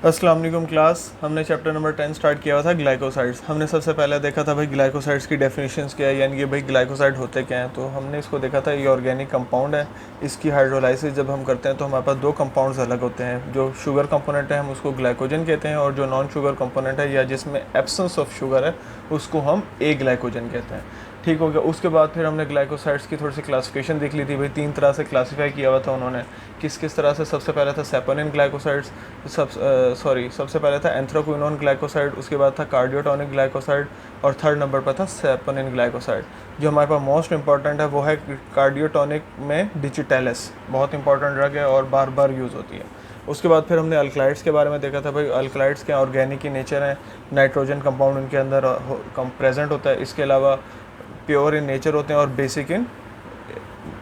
अस्सलाम वालेकुम क्लास। हमने चैप्टर नंबर 10 स्टार्ट किया हुआ था ग्लाइकोसाइड्स। हमने सबसे पहले देखा था भाई ग्लाइकोसाइड्स की डेफिनेशंस क्या है, यानी कि भाई ग्लाइकोसाइड होते क्या हैं। तो हमने इसको देखा था, ये ऑर्गेनिक कंपाउंड है। इसकी हाइड्रोलाइसिस जब हम करते हैं तो हमारे पास दो कंपाउंड्स अलग होते हैं। जो शुगर कंपोनेंट है हम उसको ग्लाइकोजन कहते हैं, और जो नॉन शुगर कंपोनेंट है या जिसमें एब्सेंस ऑफ शुगर है उसको हम ए ग्लाइकोजन कहते हैं। ठीक हो गया। उसके बाद फिर हमने ग्लाइकोसाइड्स की थोड़ी सी क्लासिफिकेशन देख ली थी भाई। 3 तरह से क्लासीफाई किया हुआ था उन्होंने, किस किस तरह से। सबसे पहले था सेपोनिन ग्लाइकोसाइड्स, सबसे पहले था एंथ्राक्विनोन ग्लाइकोसाइड, उसके बाद था कार्डियोटोनिक ग्लाइकोसाइड, और थर्ड नंबर पर था सेपोनिन ग्लाइकोसाइड। जो हमारे पास मोस्ट इंपॉर्टेंट है वो है कार्डियोटोनिक में डिजिटेलिस, बहुत इंपॉर्टेंट ड्रग है और बार बार यूज़ होती है। उसके बाद फिर हमने अल्कलाइड्स के बारे में देखा था भाई। अल्कलाइड्स क्या ऑर्गेनिक की नेचर है, नाइट्रोजन कंपाउंड उनके अंदर प्रेजेंट होता है। इसके अलावा प्योर इन नेचर होते हैं और बेसिक इन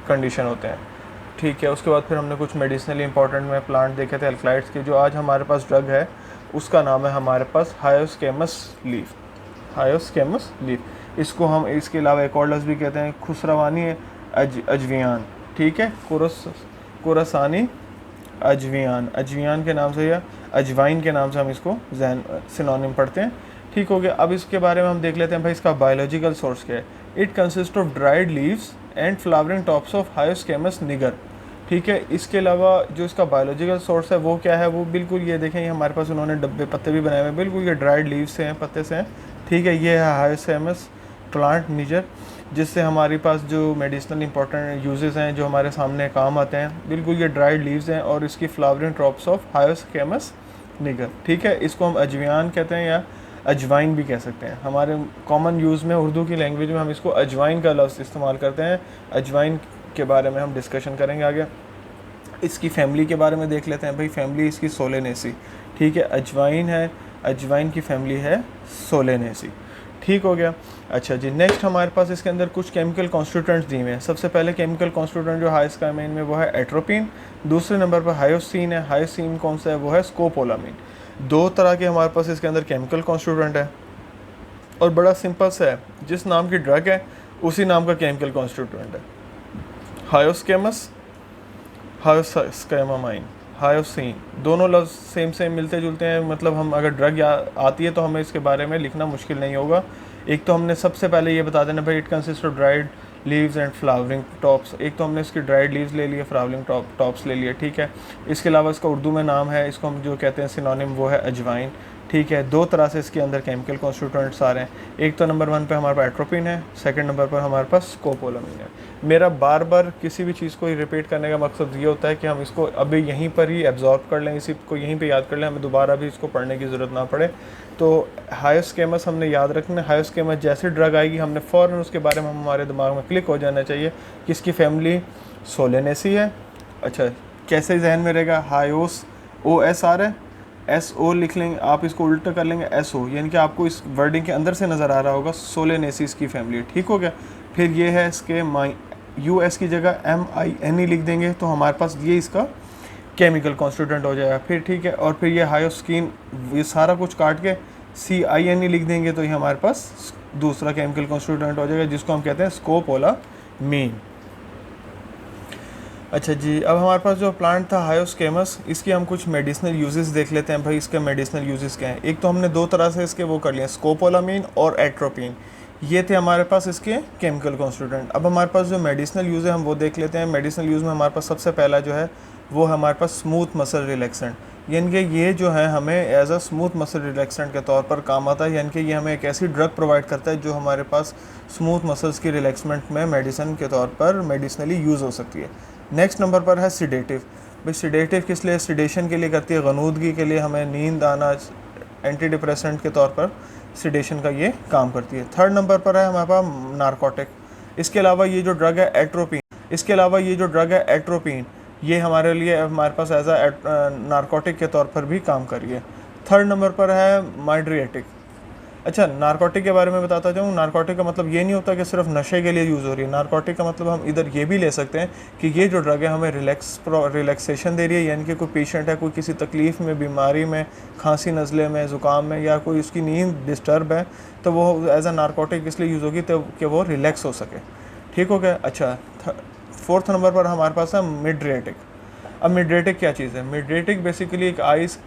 कंडीशन होते हैं। ठीक है। उसके बाद फिर हमने कुछ मेडिसिनली इंपॉर्टेंट में प्लांट देखे थे अल्कलाइड्स के। जो आज हमारे पास ड्रग है उसका नाम है हमारे पास हायोस्केमस लीफ। हायोस्केमस लीफ, इसको हम इसके अलावा एक और लफ्ज़ भी कहते हैं खुसरवानी अजवियान। ठीक है, कुरसानी अजवियान, अजवियान के नाम से या अजवाइन के नाम से हम इसको सिनोनिम पढ़ते हैं। ठीक हो गया। अब इसके बारे में हम देख लेते हैं भाई इसका बायोलॉजिकल सोर्स क्या है। It consist of dried leaves and flowering tops of hyoscyamus niger. ठीक है। इसके अलावा जो इसका बायोलॉजिकल सोर्स है वो क्या है, वो बिल्कुल ये देखें, ये हमारे पास उन्होंने डब्बे पत्ते भी बनाए हुए हैं, बिल्कुल ये ड्राइड लीव्स से हैं, पत्ते से हैं। ठीक है। ये है हायोस्केमस प्लांट निगर, जिससे हमारे पास जो मेडिसिनल इंपॉर्टेंट यूजेस हैं जो हमारे सामने काम आते हैं, बिल्कुल ये ड्राइड लीव्स हैं और इसकी flowering drops of hyoscyamus niger. ठीक है। इसको हम अजवाइन कहते हैं या अजवाइन भी कह सकते हैं। हमारे कॉमन यूज़ में उर्दू की लैंग्वेज में हम इसको अजवाइन का लफ्ज़ इस्तेमाल करते हैं। अजवाइन के बारे में हम डिस्कशन करेंगे आगे। इसकी फैमिली के बारे में देख लेते हैं भाई। फैमिली इसकी सोलेनेसी। ठीक है। अजवाइन है, अजवाइन की फैमिली है सोलेनेसी। ठीक हो गया। अच्छा जी, नेक्स्ट हमारे पास इसके अंदर कुछ केमिकल कॉन्स्टिट्यूएंट्स दिए हुए हैं। सबसे पहले केमिकल कॉन्स्टिट्यूएंट जो है इसका मेन में वो है एट्रोपिन। दूसरे नंबर पर हायोसिन है। हायोसिन कौन सा है, वो है स्कोपोलामीन। दो तरह के हमारे पास इसके अंदर केमिकल कॉन्स्टिट्यूएंट है और बड़ा सिंपल सा है, जिस नाम की ड्रग है उसी नाम का केमिकल कॉन्स्टिट्यूएंट है। हायोस्केमस, हायोस्केमामाइन, हायोसिन, दोनों लफ्ज़ सेम सेम मिलते जुलते हैं। मतलब हम अगर ड्रग आती है तो हमें इसके बारे में लिखना मुश्किल नहीं होगा। एक तो हमने सबसे पहले ये बता देना भाई, it consist of dried leaves and flowering tops. एक तो हमने इसकी ड्राइड लीव्स ले लिए, फ्लावरिंग टॉप्स ले लिए। ठीक है। इसके अलावा इसका उर्दू में नाम है, इसको हम जो कहते हैं सिनोनिम, वो है अजवाइन। ठीक है। दो तरह से इसके अंदर केमिकल कॉन्स्टिट्यूएंट्स आ रहे हैं। एक तो नंबर 1 पे हमारे पास एट्रोपिन है, सेकंड नंबर पर हमारे पास स्कोपोलामीन है। मेरा बार बार किसी भी चीज़ को रिपीट करने का मकसद ये होता है कि हम इसको अभी यहीं पर ही एब्जॉर्ब कर लें, इसी को यहीं पे याद कर लें, हमें दोबारा भी इसको पढ़ने की ज़रूरत ना पड़े। तो हायोस्केमस हमने याद रखना। हायोस्केमस जैसे ड्रग आएगी हमने फ़ौरन उसके बारे में हमारे दिमाग में क्लिक हो जाना चाहिए कि इसकी फैमिली सोलेनेसी है। अच्छा, कैसे जहन में रहेगा, हायोस OSR है, SO लिख लेंगे, आप इसको उल्टा कर लेंगे SO, यानी कि आपको इस वर्डिंग के अंदर से नज़र आ रहा होगा सोलेनेसिस की फैमिली। ठीक हो गया। फिर ये है इसके US की जगह MINE लिख देंगे तो हमारे पास ये इसका केमिकल कॉन्स्टिट्यूएंट हो जाएगा। फिर ठीक है। और फिर ये हायोस्कीन, ये सारा कुछ काट के CINE लिख देंगे तो ये हमारे पास दूसरा केमिकल कॉन्स्टिट्यूएंट हो जाएगा, जिसको हम कहते हैं स्कोपोलामीन। अच्छा जी, अब हमारे पास जो प्लांट था हायोस्केमस, इसकी हम कुछ मेडिसिनल यूजेस देख लेते हैं भाई। इसके मेडिसिनल यूजेस क्या हैं। एक तो हमने दो तरह से इसके वो कर लिए, स्कोपोलामीन और एट्रोपिन। ये थे हमारे पास इसके केमिकल कॉन्स्टिट्यूएंट। अब हमारे पास जो मेडिसिनल यूज़ है हम वो देख लेते हैं। मेडिसिनल यूज़ में हमारे पास सबसे पहला जो है वो हमारे पास स्मूथ मसल रिलैक्सेंट, यानी कि ये जो है हमें as a smooth muscle relaxant के तौर पर काम आता है। यानी कि ये हमें एक ऐसी ड्रग प्रोवाइड करता है जो हमारे पास स्मूथ मसल्स की रिलैक्समेंट में मेडिसिन के तौर पर मेडिसिनली यूज़ हो सकती है। नेक्स्ट नंबर पर है सिडेटिव। भाई सिडेटिव किस लिए, सिडेशन के लिए करती है, गनूदगी के लिए, हमें नींद आना, एंटी डिप्रेसेंट के तौर पर सिडेशन का ये काम करती है। थर्ड नंबर पर है हमारे पास नारकोटिक। इसके अलावा ये जो ड्रग है एट्रोपिन, ये हमारे लिए हमारे पास एज अ नारकोटिक के तौर पर भी काम कर रही है। थर्ड नंबर पर है माइड्रिएटिक। अच्छा, नारकोटिक के बारे में बताता जाऊँ। नारकोटिक का मतलब ये नहीं होता कि सिर्फ नशे के लिए यूज़ हो रही है। नारकोटिक का मतलब हम इधर ये भी ले सकते हैं कि ये जो ड्रग है हमें रिलैक्सेशन दे रही है, यानी कि कोई पेशेंट है, कोई किसी तकलीफ़ में, बीमारी में, खांसी नज़ले में, ज़ुकाम में, या कोई उसकी नींद डिस्टर्ब है, तो वो एज अ नारकोटिक इसलिए यूज़ होगी तो कि वो रिलैक्स हो सके। ठीक हो गया। अच्छा, फोर्थ नंबर पर हमारे पास है मिड्रेटिक। अब मिड्रेटिक क्या चीज़ है। मिड्रेटिक बेसिकली एक आइस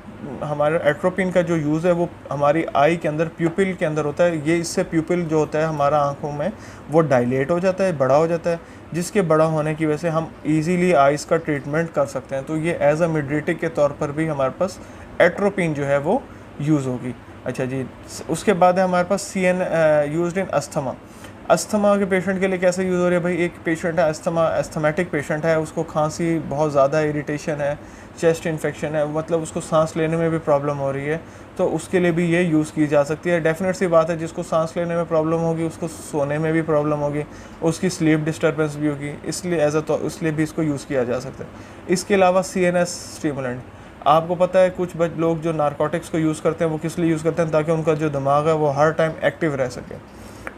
हमारा एट्रोपिन का जो यूज़ है वो हमारी आई के अंदर, प्यूपिल के अंदर होता है। ये इससे प्यूपिल जो होता है हमारा आँखों में वो डायलेट हो जाता है, बड़ा हो जाता है, जिसके बड़ा होने की वजह से हम इजीली आइज़ का ट्रीटमेंट कर सकते हैं। तो ये एज अ मिड्रेटिक के तौर पर भी हमारे पास एट्रोपिन जो है वो यूज़ होगी। अच्छा जी, उसके बाद है हमारे पास CN used in asthma. Asthma के पेशेंट के लिए कैसे यूज़ हो रही है भाई? एक पेशेंट है एस्थमेटिक पेशेंट है, उसको खांसी बहुत ज़्यादा, इरिटेशन है, चेस्ट इन्फेक्शन है, मतलब उसको सांस लेने में भी प्रॉब्लम हो रही है, तो उसके लिए भी ये यूज़ की जा सकती है। डेफिनेट सी बात है, जिसको सांस लेने में प्रॉब्लम होगी उसको सोने में भी प्रॉब्लम होगी, उसकी स्लीप डिस्टर्बेंस भी होगी, इसलिए इसलिए भी इसको यूज़ किया जा सकता है। इसके अलावा CNS स्टिमुलेंट, आपको पता है कुछ लोग जो नारकोटिक्स को यूज़ करते हैं वो किस लिए यूज़ करते हैं? ताकि उनका जो दिमाग है वो हर टाइम एक्टिव रह सके,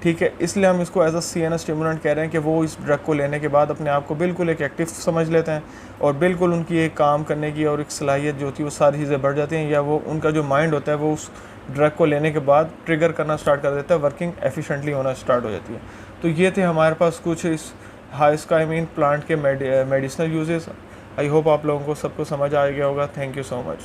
ठीक है। इसलिए हम इसको एज अ CNS स्टिमुलेंट कह रहे हैं कि वो इस ड्रग को लेने के बाद अपने आप को बिल्कुल एक एक्टिव समझ लेते हैं, और बिल्कुल उनकी एक काम करने की और एक सलाहियत जो होती है वो सारी चीज़ें बढ़ जाती हैं, या वो उनका जो माइंड होता है वो उस ड्रग को लेने के बाद ट्रिगर करना स्टार्ट कर देता है, वर्किंग एफिशिएंटली होना स्टार्ट हो जाती है। तो ये थे हमारे पास कुछ इस प्लांट के मेडिसिनल यूजेस। आई होप आप लोगों को सबको समझ आ गया होगा। Thank you so much.